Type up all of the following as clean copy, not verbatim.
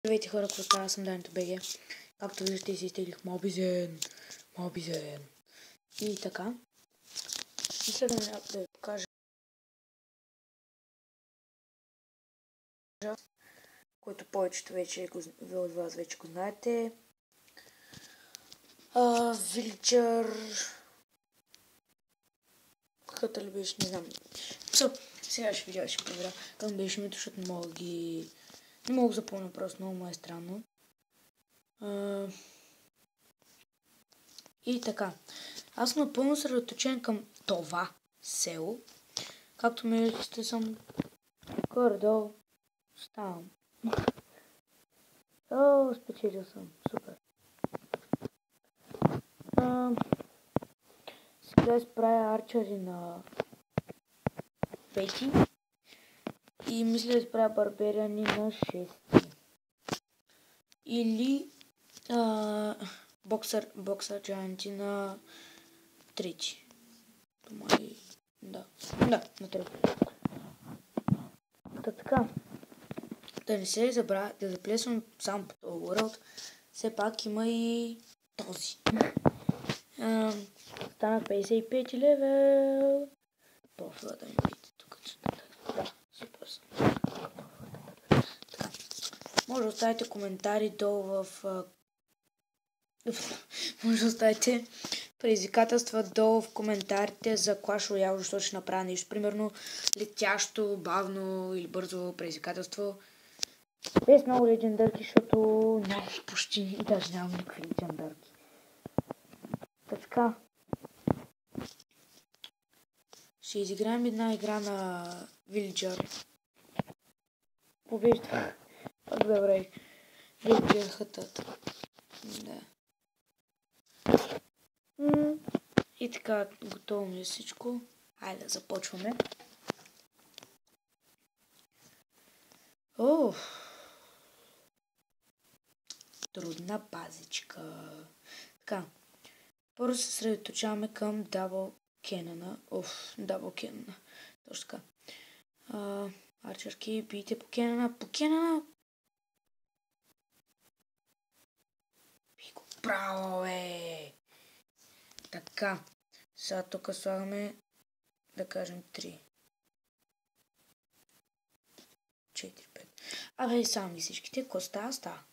Здравейте хора, какво става? Аз съм Данито БГ. Както виждате си изтеглих Мобизен. И така. Мисля да ви покажа, който повечето от вас вече го знаете. Виличър. Какъвто ли беше, не знам. Сега ще проверя как беше името, защото не мога да запомня, просто много му е странно. И така. Аз съм напълно съсредоточен към това село. Както ме виждате, съм горе-долу. Ставам. Спечелил съм. Супер. Сега изправя арчери на 5 и мисля да изправя барбериани на 6. Или боксър джайанти на 3. Да, на 3. Така. Да не се забравя да заплесвам само по този World. Все пак има и този. Станах 55 левел. Пофла да ми видите тук. Да, супер съм. Така. Може да оставите коментари долу може да оставите предизвикателства долу в коментарите за Clash Royale, защото ще направя нещо. Примерно летящо, бавно или бързо предизвикателство. Без много легендарки, защото нямам почти и даже нямам никакви легендарки. Така. Ще изиграем една игра на Villager. Побежда. Пак добре. Villager хътата. Да. И така, готово ми е всичко. Хайде да започваме. Трудна базичка. Така. Първо се съсредоточаваме към Double Cannon. Точно така. Арчерки, бийте по Cannon. Би го право, бе! Така. Сега тук слагаме, да кажем, 3. 4, 5. Абе, сами всичките. Какво става?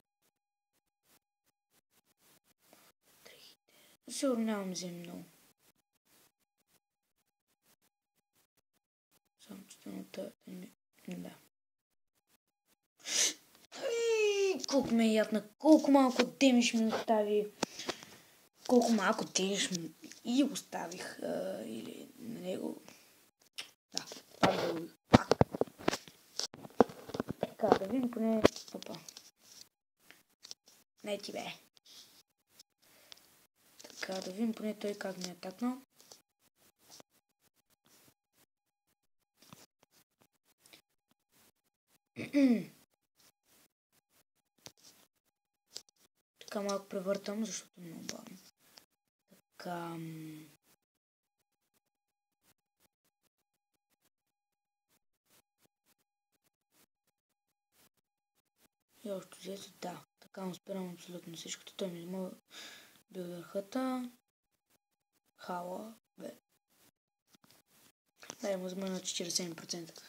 Сигурно нямам взем много. Само четвърната. Да. Колко ме е ядна. Колко малко демиш ми остави. Колко малко демиш и оставих. Или на него. Да. Пак да убих. Така, да видим поне. Опа. Не ти бе. Така, да видим поне той как ми е атакнал. Така малко превъртам, защото е много бавно. Така. И още взето, да. Така му спирам абсолютно всичкото. Той ми взема билдърхата. Хала. Бе. Да, му взема на 47%.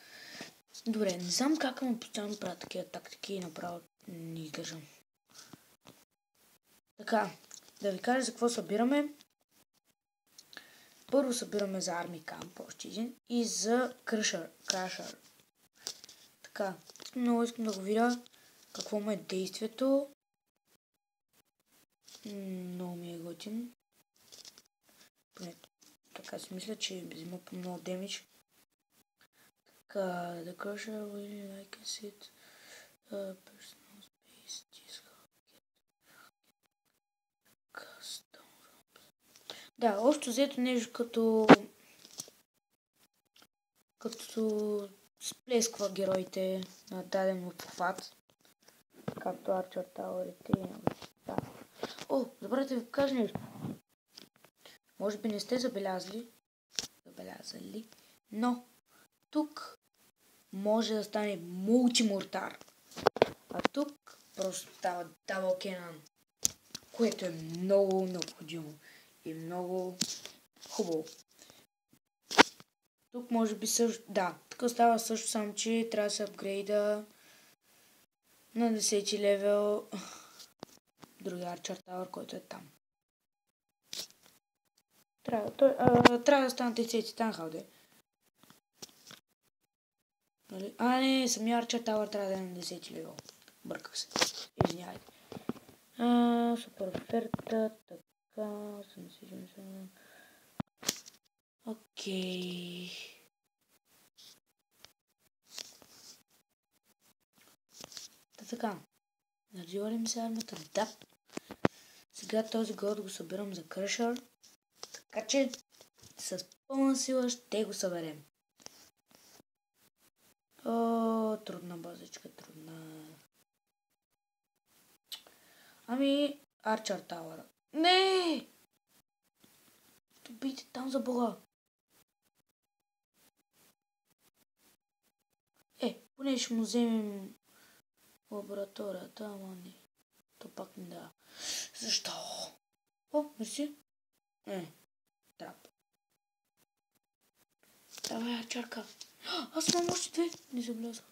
Добре, не знам как му постоянно правя такива тактики и направо не издържам. Така, да ви кажа за какво събираме. Първо събираме за Army Camp, още един, и за Crusher. Така, много искам да го видя какво му е действието. Много ми е готин. Така си мисля, че взима по много демидж. Така, The Crusher really like it. Personal space, custom. Да, общо взето нещо като сплесква героите на даден обхват. Както Archer Tower и да. Добре да ви кажа нещо. Може би не сте забелязали, но тук може да стане мултимортар. А тук просто става Double Cannon, което е много необходимо и много хубаво. Тук може би също, да, тук става също, само че трябва да се апгрейда на 10 левел другия Archer Tower, който е там. Трябва да стане 10 Танхалде. Нали? Не, самия Archer Tower трябва да е на 10 левел. Бърках се. Извинявайте. Супер оферта, така, окей. Така. Надзорим се армата. Да. Сега този год го събирам за Crusher. Така че с пълна сила ще го съберем. Трудна базичка, трудна. Archer Tower. Не! Добийте там за Бога. Поне ще му вземем лабораторията, ама не. То пак не да. Защо? Мерси. Трап. Давай, Арчарка. Аз имам още две. Не заблязах.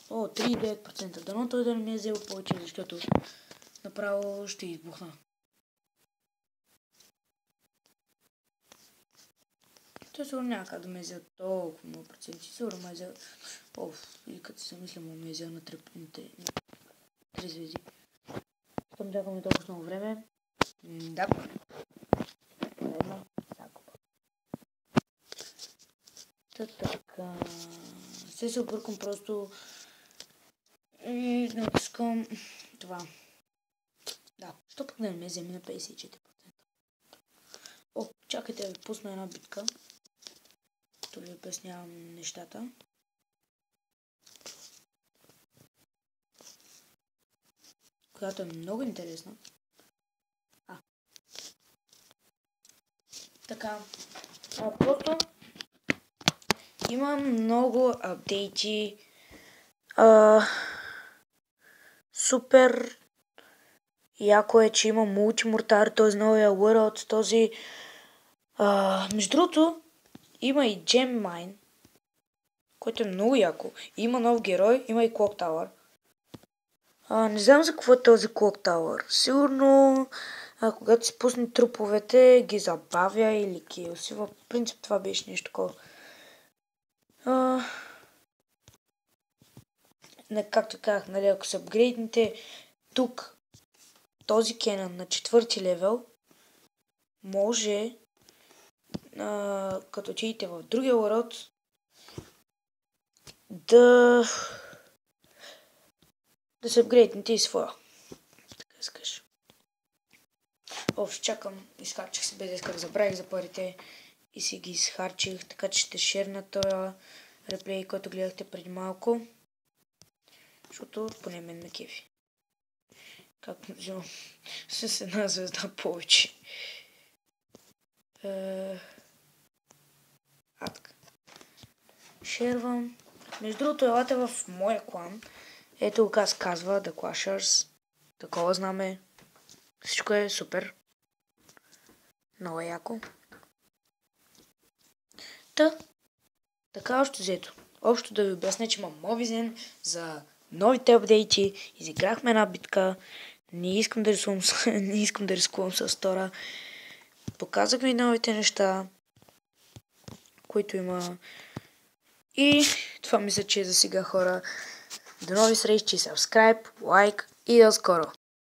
О, 3,9%. Дано той да не ми е взел повече, защото направо ще избухна. Той сигурно няма как да ме е взел толкова много проценти. Сигурно ме е взел... и като се замисля, ме е взел на 3 звезди. Щом чакаме толкова много време. Да. Поредна закупа. Така. Се объркам просто и натискам това. Да, що пък да не ме вземе на 54%. Чакайте да ви пусна една битка. Като ви обяснявам нещата. Която е много интересна. Така. Просто има много апдейти. Супер яко е, че има мултимортар, този новия World, този... между другото, има и Gem Mine, който е много яко. Има нов герой, има и Clock Tower. Не знам за какво е този Clock Tower. Сигурно, когато си пусне труповете, ги забавя или ги усилва. В принцип това беше нещо такова. Както казах, нали, ако се апгрейдните тук този Кенън на 4 левел, може като отидете в другия World да се апгрейднете и своя. Така искаш. Чакам, изхарчих се без исках, забравих за парите и си ги изхарчих, така че ще шерна този реплей, който гледахте преди малко. Защото поне мен ме кефи. Както взимам с една звезда повече. Така. Шервам. Между другото, елате в моя клан. Ето го аз казва The Clashers. Такова знаме. Всичко е супер. Много яко. Така още взето. Общо да ви обясня, че имам Mobizen за новите апдейти. Изиграхме една битка. Не искам да рискувам с втора. Показах ви новите неща, които има. И това мисля, че е за сега, хора. До нови срещи, subscribe, лайк и до скоро!